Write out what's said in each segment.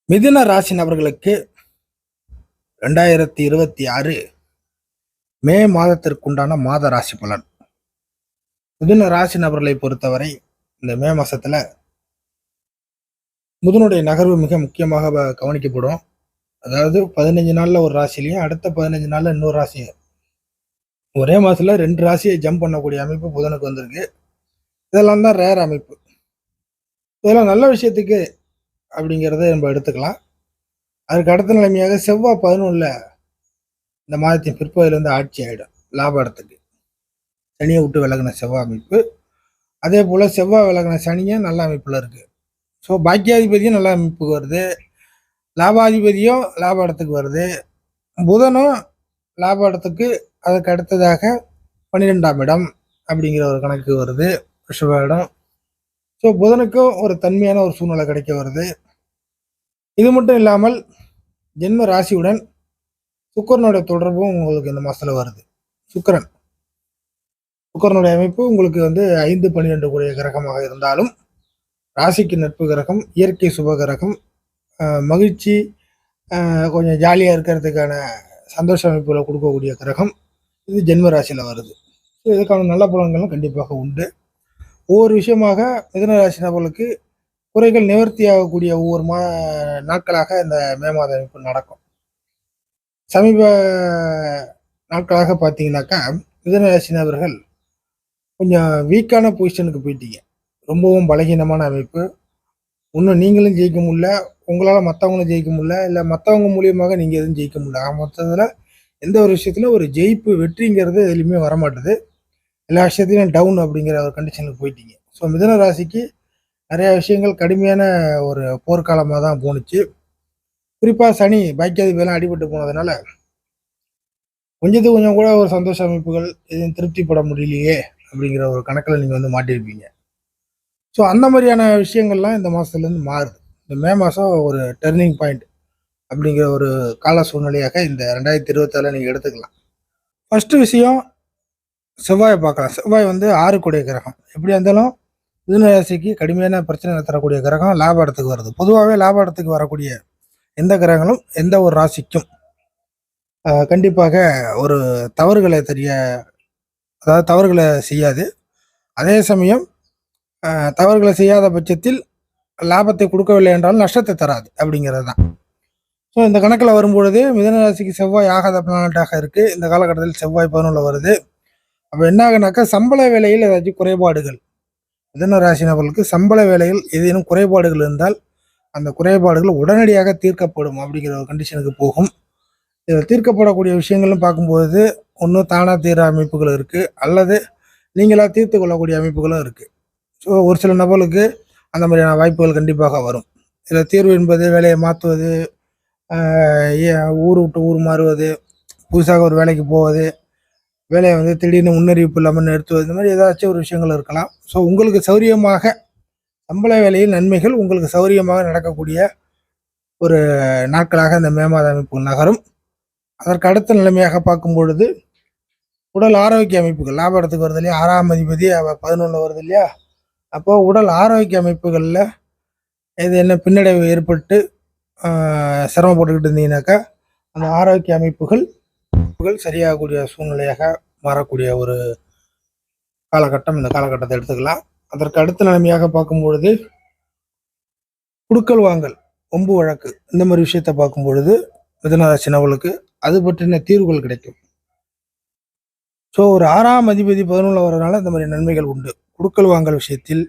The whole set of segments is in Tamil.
மிதுன ராசி நபர்களுக்கு 2026 மே மாதத்திற்குண்டான மாத ராசி பலன். மிதுன ராசி நபர்களை பொறுத்தவரை இந்த மே மாசத்துல புதனுடைய நகர்வு மிக முக்கியமாக கவனிக்கப்படும். அதாவது 15 நாள்ல ஒரு ராசிலையும் அடுத்த 15 நாள்ல இன்னொரு ராசி, ஒரே மாசத்துல 2 ராசியை ஜம்ப் பண்ணக்கூடிய அமைப்பு புதனுக்கு வந்திருக்கு. இதெல்லாம் தான் ரேர் அமைப்பு. இதெல்லாம் நல்ல விஷயத்துக்கு அப்படிங்கிறத நம்ம எடுத்துக்கலாம். அதுக்கு அடுத்த நிலைமையாக செவ்வாய் 11ல இந்த மாதத்தின் பிற்பகுதியிலிருந்து ஆட்சி ஆயிடும் லாப இடத்துக்கு. சனியை விட்டு விலகின செவ்வாய் அமைப்பு. அதே போல செவ்வாய் விலகின சனியும் நல்ல அமைப்புல இருக்கு. ஸோ பாக்கியாதிபதியும் நல்ல அமைப்புக்கு வருது, லாபாதிபதியும் லாப இடத்துக்கு வருது, புதனும் லாப இடத்துக்கு அதுக்கு அடுத்ததாக 12ஆம் இடம் அப்படிங்கிற ஒரு கணக்கு வருது, ரிஷப இடம். ஸோ புதனுக்கும் ஒரு தன்மையான ஒரு சூழ்நிலை கிடைக்க வருது. இது மட்டும் இல்லாமல் ஜென்ம ராசியுடன் சுக்கரனுடைய தொடர்பும் உங்களுக்கு இந்த மாசத்துல வருது. சுக்கரனுடைய அமைப்பு உங்களுக்கு 5-12 கூடிய கிரகமாக இருந்தாலும் ராசிக்கு நட்பு கிரகம், இயற்கை சுப கிரகம், மகிழ்ச்சி, கொஞ்சம் ஜாலியாக இருக்கிறதுக்கான சந்தோஷ அமைப்புகளை கொடுக்கக்கூடிய கிரகம். இது ஜென்ம ராசியில் வருது. ஸோ இதுக்கான நல்ல பலன்களும் கண்டிப்பாக உண்டு. ஒவ்வொரு விஷயமாக மிதுன ராசி நபர்களுக்கு குறைகள் நிவர்த்தி ஆகக்கூடிய ஒவ்வொரு நாட்களாக இந்த மே மாத அமைப்பு நடக்கும். சமீப நாட்களாக பார்த்தீங்கன்னாக்கா மிதுன ராசி நபர்கள் கொஞ்சம் வீக்கான பொசிஷனுக்கு போயிட்டீங்க. ரொம்பவும் பலகீனமான அமைப்பு. இன்னும் நீங்களும் ஜெயிக்க முடியல, உங்களால் மற்றவங்களும் ஜெயிக்க முடியல, இல்லை மற்றவங்க மூலியமாக நீங்கள் எதுவும் ஜெயிக்க முடியல. மொத்தத்தில் எந்த ஒரு விஷயத்துல ஒரு ஜெயிப்பு வெற்றிங்கிறது எதுலையுமே வரமாட்டுது. எல்லா விஷயத்துலையும் டவுன் அப்படிங்கிற ஒரு கண்டிஷனுக்கு போயிட்டீங்க. ஸோ மிதுன ராசிக்கு நிறைய விஷயங்கள் கடுமையான ஒரு போர்க்காலமாக தான் போணுச்சு. குறிப்பாக சனி பாக்கியாதிபதியெல்லாம் அடிபட்டு போனதுனால கொஞ்சம் கூட ஒரு சந்தோஷ அமைப்புகள் எதுவும் திருப்திப்பட முடியலையே அப்படிங்கிற ஒரு கணக்கில் நீங்கள் மாட்டியிருப்பீங்க. ஸோ அந்த மாதிரியான விஷயங்கள்லாம் இந்த மாதத்துலேருந்து மாறுது. இந்த மே மாதம் ஒரு டர்னிங் பாயிண்ட் அப்படிங்கிற ஒரு கால சூழ்நிலையாக இந்த 2024 நீங்கள் எடுத்துக்கலாம். ஃபஸ்ட்டு விஷயம் செவ்வாயை பார்க்கலாம். செவ்வாய் 6 கூடிய கிரகம். எப்படியா இருந்தாலும் மிதுன ராசிக்கு கடுமையான பிரச்சனை தரக்கூடிய கிரகம் லாப இடத்துக்கு வருது. பொதுவாகவே லாப இடத்துக்கு வரக்கூடிய எந்த கிரகங்களும் எந்த ஒரு ராசிக்கும் கண்டிப்பாக ஒரு தவறுகளை தவறுகளை செய்யாது. அதே சமயம் தவறுகளை செய்யாத பட்சத்தில் லாபத்தை கொடுக்கவில்லை என்றாலும் நஷ்டத்தை தராது அப்படிங்கிறது தான். ஸோ இந்த கணக்கில் வரும்பொழுது மிதுன ராசிக்கு செவ்வாய் ஆகாத பிளானட்டாக இருக்குது. இந்த காலகட்டத்தில் செவ்வாய் 11ல் வருது. அப்போ என்ன ஆகுனாக்கா சம்பள வேலையில் ஏதாச்சும் குறைபாடுகள், மிதுன ராசி நபர்களுக்கு சம்பள வேலையில் ஏதேனும் குறைபாடுகள் இருந்தால் அந்த குறைபாடுகள் உடனடியாக தீர்க்கப்படும் அப்படிங்கிற ஒரு கண்டிஷனுக்கு போகும். இதில் தீர்க்கப்படக்கூடிய விஷயங்கள்னு பார்க்கும்போது ஒன்று தானாக தீர அமைப்புகள் இருக்குது, அல்லது நீங்களாக தீர்த்து கொள்ளக்கூடிய அமைப்புகளும் இருக்குது. ஸோ ஒரு சில நபர்களுக்கு அந்த மாதிரியான வாய்ப்புகள் கண்டிப்பாக வரும். இதில் தீர்வு என்பது வேலையை மாற்றுவது, ஊர் விட்டு ஊர் மாறுவது, புதுசாக ஒரு வேலைக்கு போவது, வேலையை திடீர்னு முன்னறிவிப்பு இல்லாமல் நிறுத்துவது, இந்த மாதிரி ஏதாச்சும் ஒரு விஷயங்கள் இருக்கலாம். ஸோ உங்களுக்கு சௌரியமாக சம்பள வேலையில் நன்மைகள் உங்களுக்கு சௌரியமாக நடக்கக்கூடிய ஒரு நாட்களாக இந்த மே மாத அமைப்பு நகரும். அதற்கு அடுத்த நிலைமையாக பார்க்கும் பொழுது உடல் ஆரோக்கிய அமைப்புகள் லாப இடத்துக்கு வருது இல்லையா, 6ஆம் அதிபதி 11ல் வருது இல்லையா. அப்போ உடல் ஆரோக்கிய அமைப்புகளில் இது என்ன பின்னடைவு ஏற்பட்டு சிரமப்பட்டுக்கிட்டு இருந்தீங்கன்னாக்கா அந்த ஆரோக்கிய அமைப்புகள் சரியாகக்கூடிய சூழ்நிலையாக மாறக்கூடிய ஒரு காலகட்டம் இந்த காலகட்டத்தை எடுத்துக்கலாம். அதற்கு அடுத்த நிலைமையாக பார்க்கும் பொழுது குடுக்கல் வாங்கல், ஒம்பு வழக்கு, இந்த மாதிரி விஷயத்தை பார்க்கும் பொழுது மிதுன ராசி நபர்களுக்கு அது பற்றின தீர்வுகள் கிடைக்கும். ஸோ ஒரு 6ஆம் அதிபதி 11ல் வரதுனால இந்த மாதிரி நன்மைகள் உண்டு. குடுக்கல் வாங்கல் விஷயத்தில்,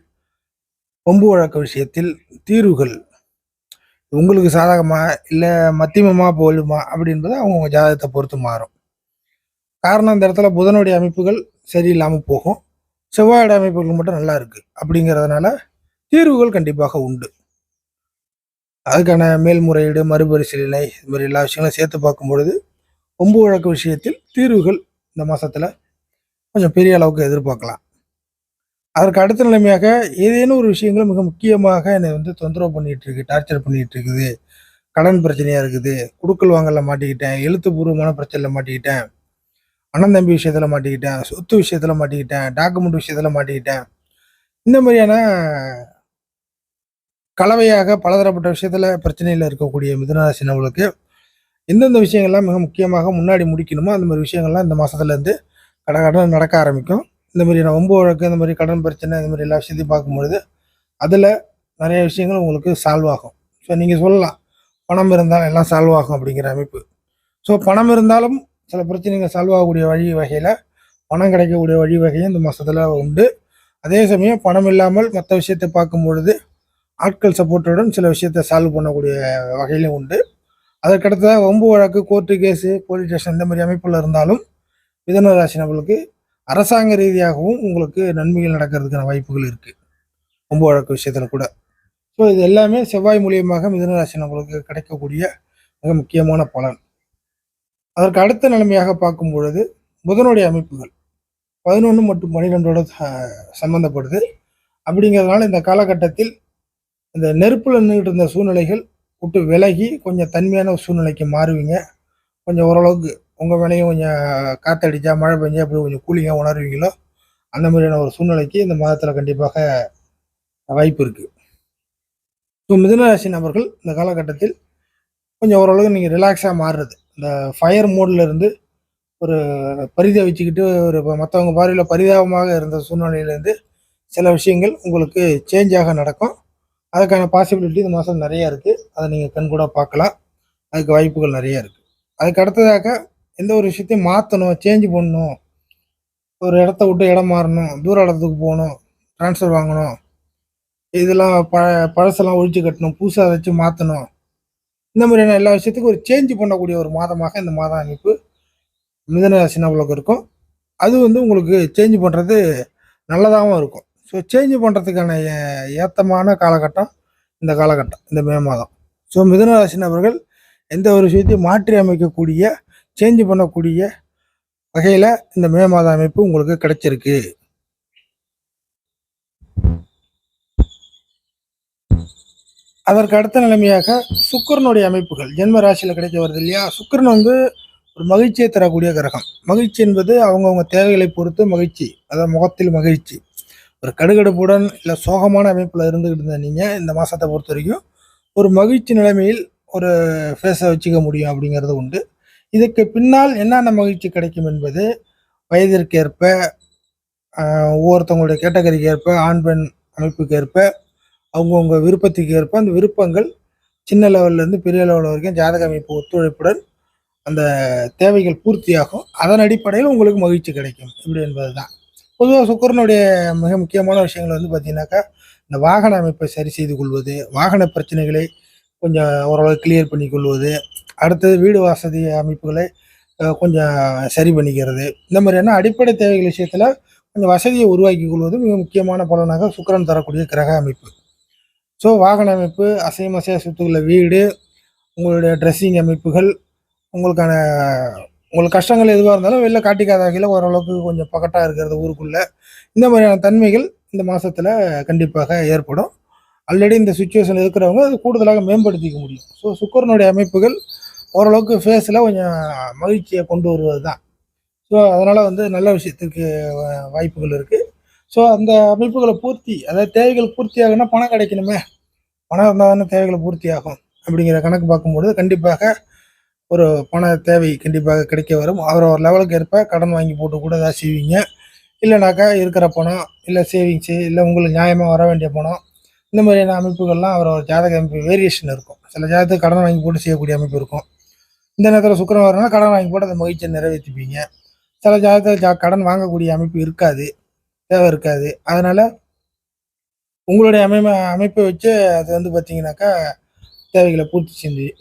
ஒம்பு வழக்கு விஷயத்தில் தீர்வுகள் உங்களுக்கு சாதகமா இல்லை மத்தியமமா போலுமா அப்படின்றது அவங்கவுங்க ஜாதகத்தை பொறுத்து மாறும். காரணம் இந்த இடத்துல புதனுடைய அமைப்புகள் சரியில்லாமல் போகும், செவ்வாயோட அமைப்புகள் மட்டும் நல்லா இருக்கு அப்படிங்கிறதுனால தீர்வுகள் கண்டிப்பாக உண்டு. அதுக்கான மேல்முறையீடு, மறுபரிசீலனை, இது மாதிரி எல்லா விஷயங்களும் சேர்த்து பார்க்கும் பொழுது ஒம்பு வழக்கு விஷயத்தில் தீர்வுகள் இந்த மாசத்துல கொஞ்சம் பெரிய அளவுக்கு எதிர்பார்க்கலாம். அதற்கு அடுத்த நிலைமையாக ஏதேனும் ஒரு விஷயங்கள் மிக முக்கியமாக என்னை தொந்தரவு பண்ணிட்டு இருக்கு, டார்ச்சர் பண்ணிட்டு இருக்குது, கடன் பிரச்சனையா இருக்குது, குடுக்கல் வாங்கல மாட்டிக்கிட்டேன், எழுத்துப்பூர்வமான பிரச்சனையில் மாட்டிக்கிட்டேன், அண்ணன் தம்பி விஷயத்துல மாட்டிக்கிட்டேன், சொத்து விஷயத்துல மாட்டிக்கிட்டேன், டாக்குமெண்ட் விஷயத்துல மாட்டிக்கிட்டேன், இந்த மாதிரியான கலவையாக பலதரப்பட்ட விஷயத்தில் பிரச்சனையில் இருக்கக்கூடிய மிதுனராசி நபர்களுக்கு எந்தெந்த விஷயங்கள்லாம் மிக முக்கியமாக முன்னாடி முடிக்கணுமோ அந்த மாதிரி விஷயங்கள்லாம் இந்த மாதத்துலேருந்து கடன் நடக்க ஆரம்பிக்கும். இந்த மாதிரி நான் வம்பு வழக்கு, இந்த மாதிரி கடன் பிரச்சனை, இந்த மாதிரி எல்லா விஷயத்தையும் பார்க்கும்பொழுது அதில் நிறைய விஷயங்கள் உங்களுக்கு சால்வ் ஆகும். ஸோ நீங்கள் சொல்லலாம், பணம் இருந்தால் எல்லாம் சால்வ் ஆகும் அப்படிங்கிற அமைப்பு. ஸோ பணம் இருந்தாலும் சில பிரச்சனைகள் சால்வ் ஆகக்கூடிய வழி வகையில் பணம் கிடைக்கக்கூடிய வழி வகையும் இந்த மாதத்தில் உண்டு. அதே சமயம் பணம் இல்லாமல் மற்ற விஷயத்தை பார்க்கும் பொழுது ஆட்கள் சப்போர்ட்டுடன் சில விஷயத்தை சால்வ் பண்ணக்கூடிய வகையிலும் உண்டு. அதற்கடுத்த வம்பு வழக்கு, கோர்ட்டு கேஸு, போலீஸ் ஸ்டேஷன் இந்த மாதிரி அமைப்பில் இருந்தாலும் மிதுன ராசி நபர்களுக்கு அரசாங்க ரீதியாகவும் உங்களுக்கு நன்மைகள் நடக்கிறதுக்கான வாய்ப்புகள் இருக்குது, வம்பு வழக்கு விஷயத்தில் கூட. ஸோ இது எல்லாமே செவ்வாய் மூலியமாக மிதுன ராசி நபர்களுக்கு கிடைக்கக்கூடிய மிக முக்கியமான பலன். அதற்கு அடுத்த நிலைமையாக பார்க்கும் பொழுது புதனுடைய அமைப்புகள் 11 மற்றும் 12ஓட சம்பந்தப்படுது. அப்படிங்கிறதுனால இந்த காலகட்டத்தில் இந்த நெருப்பில் நின்றுட்டு இருந்த சூழ்நிலைகள் விட்டு விலகி கொஞ்சம் தன்மையான சூழ்நிலைக்கு மாறுவீங்க. கொஞ்சம் ஓரளவுக்கு உங்கள் மேலேயும் கொஞ்சம் காற்றடிச்சா, மழை பெஞ்சா அப்படி கொஞ்சம் கூலிங்காக உணர்வீங்களோ அந்த மாதிரியான ஒரு சூழ்நிலைக்கு இந்த மாதத்தில் கண்டிப்பாக வாய்ப்பு இருக்குது. ஸோ மிதுனராசி நபர்கள் இந்த காலகட்டத்தில் கொஞ்சம் ஓரளவுக்கு நீங்கள் ரிலாக்ஸாக மாறுறது, இந்த ஃபயர் மோடில் இருந்து ஒரு பரிதவிச்சுக்கிட்டு ஒரு மற்றவங்க பார்வையில் பரிதாபமாக இருந்த சூழ்நிலையிலேருந்து சில விஷயங்கள் உங்களுக்கு சேஞ்சாக நடக்கும். அதுக்கான பாசிபிலிட்டி இந்த மாதம் நிறையா இருக்குது. அதை நீங்கள் கண்கூட பார்க்கலாம். அதுக்கு வாய்ப்புகள் நிறையா இருக்குது. அதுக்கு அடுத்ததாக எந்த ஒரு விஷயத்தையும் மாற்றணும், சேஞ்ச் பண்ணணும், ஒரு இடத்த விட்டு இடம் மாறணும், தூர இடத்துக்கு போகணும், ட்ரான்ஸ்ஃபர் வாங்கணும், இதெல்லாம் பழசெல்லாம் ஒழிச்சு கட்டணும், புதுசாக ஏதாச்சும் மாற்றணும், இந்த மாதிரியான எல்லா விஷயத்துக்கும் ஒரு சேஞ்ச் பண்ணக்கூடிய ஒரு மாதமாக இந்த மாத அமைப்பு மிதுன ராசி நபர்களுக்கு இருக்கும். அது உங்களுக்கு சேஞ்ச் பண்ணுறது நல்லதாகவும் இருக்கும். ஸோ சேஞ்ச் பண்ணுறதுக்கான ஏத்தமான காலகட்டம் இந்த காலகட்டம், இந்த மே மாதம். ஸோ மிதுன ராசி நபர்கள் எந்த ஒரு விஷயத்தையும் மாற்றி அமைக்கக்கூடிய, சேஞ்ச் பண்ணக்கூடிய வகையில் இந்த மே மாத அமைப்பு உங்களுக்கு கிடைச்சிருக்கு. அதற்கு அடுத்த நிலைமையாக சுக்கிரனுடைய அமைப்புகள் ஜென்ம ராசியில் கிடைக்க வருது இல்லையா. சுக்கிரன் ஒரு மகிழ்ச்சியை தரக்கூடிய கிரகம். மகிழ்ச்சி என்பது அவங்கவுங்க தேவைகளை பொறுத்து மகிழ்ச்சி, அதாவது முகத்தில் மகிழ்ச்சி. ஒரு கடுகடுப்புடன் இல்லை சோகமான அமைப்பில் இருந்துக்கிட்டு இருந்த நீங்கள் இந்த மாதத்தை பொறுத்த வரைக்கும் ஒரு மகிழ்ச்சி நிலைமையில் ஒரு ஃபேஸை வச்சுக்க முடியும் அப்படிங்கிறது உண்டு. இதுக்கு பின்னால் என்னென்ன மகிழ்ச்சி கிடைக்கும் என்பது வயதிற்கு ஏற்ப, ஒவ்வொருத்தவங்களுடைய கேட்டகரிக்கு ஏற்ப, ஆண் பெண் அமைப்புக்கு ஏற்ப, அவங்கவுங்க விருப்பத்துக்கு ஏற்ப அந்த விருப்பங்கள் சின்ன லெவல்லேருந்து பெரிய லெவல் வரைக்கும் ஜாதக அமைப்பு ஒத்துழைப்புடன் அந்த தேவைகள் பூர்த்தியாகும். அதன் அடிப்படையில் உங்களுக்கு மகிழ்ச்சி கிடைக்கும் இப்படி என்பது தான். பொதுவாக சுக்கிரனுடைய மிக முக்கியமான விஷயங்கள் பார்த்தீங்கன்னாக்கா, இந்த வாகன அமைப்பை சரி செய்து கொள்வது, வாகன பிரச்சனைகளை கொஞ்சம் ஓரளவு கிளியர் பண்ணி கொள்வது, அடுத்தது வீடு வசதி அமைப்புகளை கொஞ்சம் சரி பண்ணிக்கிறது, இந்த மாதிரியான அடிப்படை தேவைகள் விஷயத்தில் கொஞ்சம் வசதியை உருவாக்கி கொள்வது மிக முக்கியமான பலனாக சுக்கிரன் தரக்கூடிய கிரக அமைப்பு. ஸோ வாகன அமைப்பு, அசையும் அசைய சொத்துக்களை வீடு, உங்களுடைய ட்ரெஸ்ஸிங் அமைப்புகள், உங்களுக்கு கஷ்டங்கள் எதுவாக இருந்தாலும் வெளில காட்டிக்காத வகையில் ஓரளவுக்கு கொஞ்சம் பக்கட்டாக இருக்கிறது ஊருக்குள்ளே, இந்த மாதிரியான தன்மைகள் இந்த மாதத்தில் கண்டிப்பாக ஏற்படும். ஆல்ரெடி இந்த சுச்சுவேஷன் இருக்கிறவங்க அது கூடுதலாக மேம்படுத்திக்க முடியும். ஸோ சுக்கிரனுடைய அமைப்புகள் ஓரளவுக்கு ஃபேஸில் கொஞ்சம் மகிழ்ச்சியை கொண்டு வருவது தான். ஸோ அதனால் நல்ல விஷயத்துக்கு வாய்ப்புகள் இருக்குது. ஸோ அந்த அமைப்புகளை பூர்த்தி, அதாவது தேவைகள் பூர்த்தி ஆகுனா பணம் கிடைக்கணுமே, பணம் இருந்தால் தானே தேவைகளை பூர்த்தி ஆகும். அப்படிங்கிற கணக்கு பார்க்கும்பொழுது கண்டிப்பாக ஒரு பண தேவை கண்டிப்பாக கிடைக்க வரும். ஒரு லெவலுக்கு ஏற்ப கடன் வாங்கி போட்டு கூட ஏதாவது செய்வீங்க. இல்லைனாக்கா இருக்கிற பணம், இல்லை சேவிங்ஸு, இல்லை உங்களுக்கு நியாயமாக வர வேண்டிய பணம், இந்த மாதிரியான அமைப்புகள்லாம் அவரோட ஜாதக அமைப்பு வேரியேஷன் இருக்கும். சில ஜாதகத்துக்கு கடன் வாங்கி போட்டு செய்யக்கூடிய அமைப்பு இருக்கும். இந்த நேரத்தில் சுக்கிரன் வரணும்னா கடன் வாங்கி போட்டு அந்த மகிழ்ச்சியை நிறைவேற்றிப்பீங்க. சில ஜாதகத்தில் கடன் வாங்கக்கூடிய அமைப்பு இருக்காது, தேவை இருக்காது. அதனால் உங்களுடைய அமைப்பை வச்சு அது பார்த்தீங்கன்னாக்கா தேவைகளை பூர்த்தி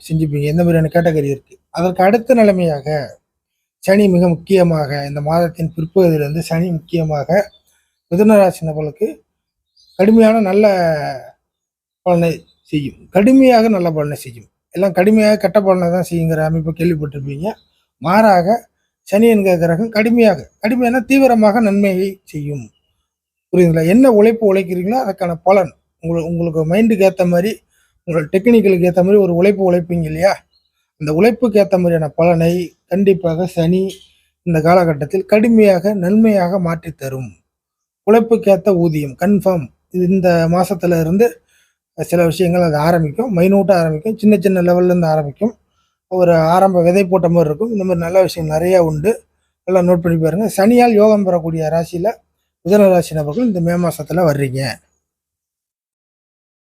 செஞ்சுப்பீங்க. இந்த மாதிரியான கேட்டகரி இருக்குது. அதற்கு அடுத்த நிலைமையாக சனி மிக முக்கியமாக இந்த மாதத்தின் பிற்பகுதியிலிருந்து சனி முக்கியமாக மிதுனராசி நபர்களுக்கு கடுமையான நல்ல பலனை செய்யும். கடுமையாக நல்ல பலனை செய்யும். எல்லாம் கடுமையாக கெட்ட பலனை தான் செய்யுங்கிற அமைப்பை கேள்விப்பட்டிருப்பீங்க. மாறாக சனி என்கிற கிரகம் கடுமையான தீவிரமாக நன்மையை செய்யும். புரியுதுங்களா? என்ன உழைப்பு உழைக்கிறீங்களோ அதுக்கான பலன் உங்களுக்கு மைண்டுக்கு ஏற்ற மாதிரி, உங்களோட டெக்னிக்கலுக்கு ஏற்ற மாதிரி ஒரு உழைப்பு உழைப்பீங்க இல்லையா, அந்த உழைப்புக்கு ஏற்ற மாதிரியான பலனை கண்டிப்பாக சனி இந்த காலகட்டத்தில் கடுமையாக நன்மையாக மாற்றி தரும். உழைப்புக்கேற்ற ஊதியம் கன்ஃபார்ம் இந்த மாசத்துல இருந்து சில விஷயங்கள் அது ஆரம்பிக்கும். மைனூட்டாக ஆரம்பிக்கும். சின்ன சின்ன லெவல்லேருந்து ஆரம்பிக்கும். ஒரு ஆரம்ப விதை போட்ட மாதிரி இருக்கும். இந்த மாதிரி நல்ல விஷயம் நிறையா உண்டு. நல்லா நோட் பண்ணி பாருங்கள். சனியால் யோகம் பெறக்கூடிய ராசியில் மிதுன ராசி நபர்கள் இந்த மே மாசத்துல வர்றீங்க.